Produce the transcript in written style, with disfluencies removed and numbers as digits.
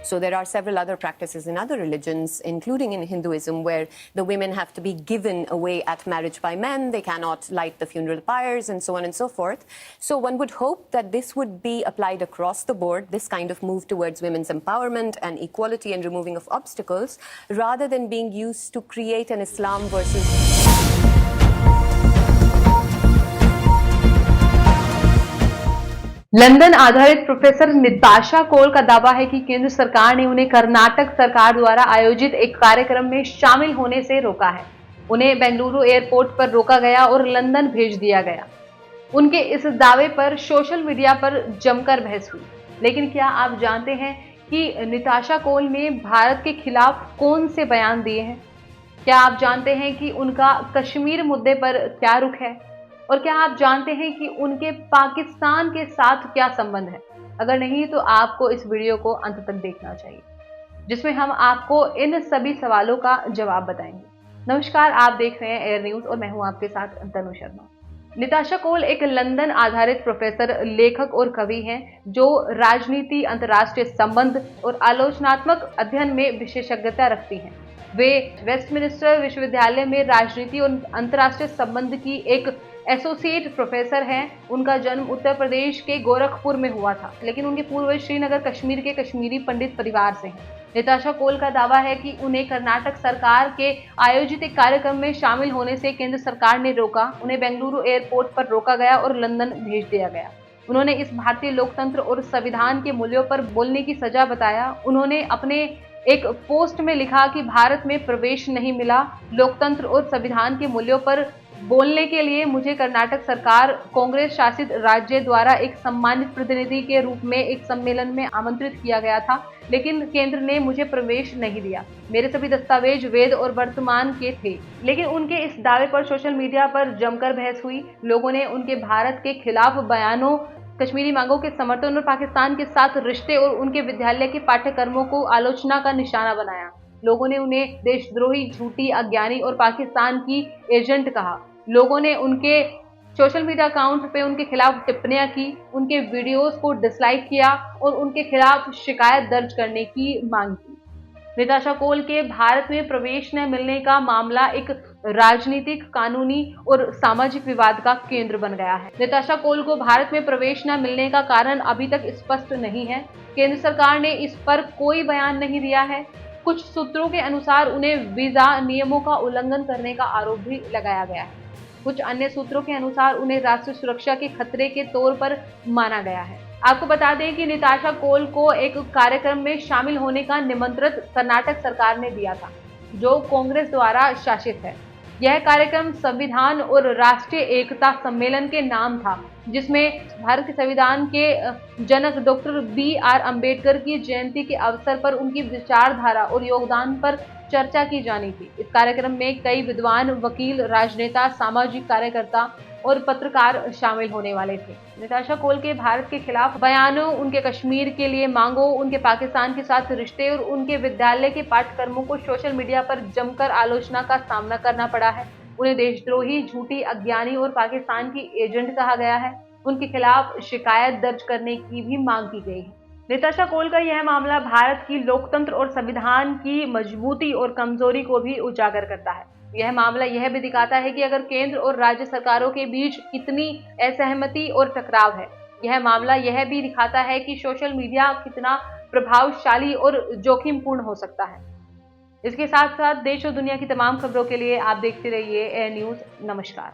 So there are several other practices in other religions, including in Hinduism, where the women have to be given away at marriage by men. They cannot light the funeral pyres and so on and so forth. So one would hope that this would be applied across the board, this kind of move towards women's empowerment and equality and removing of obstacles, rather than being used to create an Islam versus... London आधारित professor Nitasha कोल का दावा है कि केंद्र सरकार ने उन्हें कर्नाटक सरकार द्वारा आयोजित एक कार्यक्रम में शामिल होने से रोका है। उन्हें बेंगलुरु एयरपोर्ट पर रोका गया और लंदन भेज दिया गया। उनके इस दावे पर सोशल मीडिया पर जमकर बहस हुई। लेकिन क्या आप जानते हैं कि निताशा कोल ने भारत के खिलाफ कौन से बयान दिए हैं? क्या आप जानते हैं कि उनका कश्मीर मुद्दे पर क्या रुख है? और क्या आप जानते हैं कि उनके पाकिस्तान के साथ क्या संबंध है? अगर नहीं तो आपको इस वीडियो को अंत तक देखना चाहिए, जिसमें हम आपको इन सभी सवालों का जवाब बताएंगे। नमस्कार, आप देख रहे हैं एयर न्यूज और मैं हूं आपके साथ तनु शर्मा। निताशा कोल एक लंदन आधारित प्रोफेसर, लेखक और कवि हैं जो राजनीति, अंतर्राष्ट्रीय संबंध और आलोचनात्मक अध्ययन में विशेषज्ञता रखती हैं। वे वेस्टमिनिस्टर विश्वविद्यालय में राजनीति और अंतर्राष्ट्रीय संबंध की एक एसोसिएट प्रोफेसर हैं। उनका जन्म उत्तर प्रदेश के गोरखपुर में हुआ था, लेकिन उनके पूर्वज श्रीनगर कश्मीर के कश्मीरी पंडित परिवार से हैं। निताशा कोल का दावा है कि उन्हें कर्नाटक सरकार के आयोजित एक कार्यक्रम में शामिल होने से केंद्र सरकार ने रोका। उन्हें बेंगलुरु एयरपोर्ट पर रोका गया और लंदन भेज दिया गया। उन्होंने इस भारतीय लोकतंत्र और संविधान के मूल्यों पर बोलने की सजा बताया। उन्होंने अपने एक पोस्ट में लिखा कि भारत में प्रवेश नहीं मिला। लोकतंत्र और संविधान के मूल्यों पर बोलने के लिए मुझे कर्नाटक सरकार, कांग्रेस शासित राज्य द्वारा एक सम्मानित प्रतिनिधि के रूप में एक सम्मेलन में आमंत्रित किया गया था, लेकिन केंद्र ने मुझे प्रवेश नहीं दिया। मेरे सभी दस्तावेज वैध और वर्तमान के थे। लेकिन उनके इस दावे पर सोशल मीडिया पर जमकर बहस हुई। लोगों ने उनके भारत के खिलाफ बयानों, कश्मीरी मांगों के समर्थन और पाकिस्तान के साथ रिश्ते और उनके विद्यालय के पाठ्यक्रमों को आलोचना का निशाना बनाया। लोगों ने उन्हें देशद्रोही, झूठी, अज्ञानी और पाकिस्तान की एजेंट कहा। लोगों ने उनके सोशल मीडिया अकाउंट पे उनके खिलाफ टिप्पणियां की, उनके वीडियोस को डिसलाइक किया और उनके खिलाफ शिकायत दर्ज करने की मांग की। निताशा कोल के भारत में प्रवेश न मिलने का मामला एक राजनीतिक, कानूनी और सामाजिक विवाद का केंद्र बन गया है। निताशा कोल को भारत में प्रवेश न मिलने का कारण अभी तक स्पष्ट नहीं है। केंद्र सरकार ने इस पर कोई बयान नहीं दिया है। कुछ सूत्रों के अनुसार उन्हें वीजा नियमों का उल्लंघन करने का आरोप भी लगाया गया है। कुछ अन्य सूत्रों के अनुसार उन्हें राष्ट्रीय सुरक्षा के खतरे के तौर पर माना गया है। आपको बता दें कि निताशा कोल को एक कार्यक्रम में शामिल होने का निमंत्रण कर्नाटक सरकार ने दिया था, जो कांग्रेस द्वारा शासित है। यह कार्यक्रम संविधान और राष्ट्रीय एकता सम्मेलन के नाम था, जिसमें भारत के संविधान के जनक डॉक्टर बी.आर. अम्बेडकर की जयंती के अवसर पर उनकी विचारधारा और योगदान पर चर्चा की जानी थी। इस कार्यक्रम में कई विद्वान, वकील, राजनेता, सामाजिक कार्यकर्ता और पत्रकार शामिल होने वाले थे। निताशा कोल के भारत के खिलाफ बयानों, उनके कश्मीर के लिए मांगों, उनके पाकिस्तान के साथ रिश्ते और उनके विद्यालय के पाठ्यक्रमों को सोशल मीडिया पर जमकर आलोचना का सामना करना पड़ा है। उन्हें देशद्रोही, झूठी, अज्ञानी और पाकिस्तान की एजेंट कहा गया है। उनके खिलाफ शिकायत दर्ज करने की भी मांग की गई है। निताशा कोल का यह मामला भारत की लोकतंत्र और संविधान की मजबूती और कमजोरी को भी उजागर करता है। यह मामला यह भी दिखाता है कि अगर केंद्र और राज्य सरकारों के बीच कितनी असहमति और टकराव है। यह मामला यह भी दिखाता है कि सोशल मीडिया कितना प्रभावशाली और जोखिमपूर्ण हो सकता है। इसके साथ साथ देश और दुनिया की तमाम खबरों के लिए आप देखते रहिए एयर न्यूज। नमस्कार।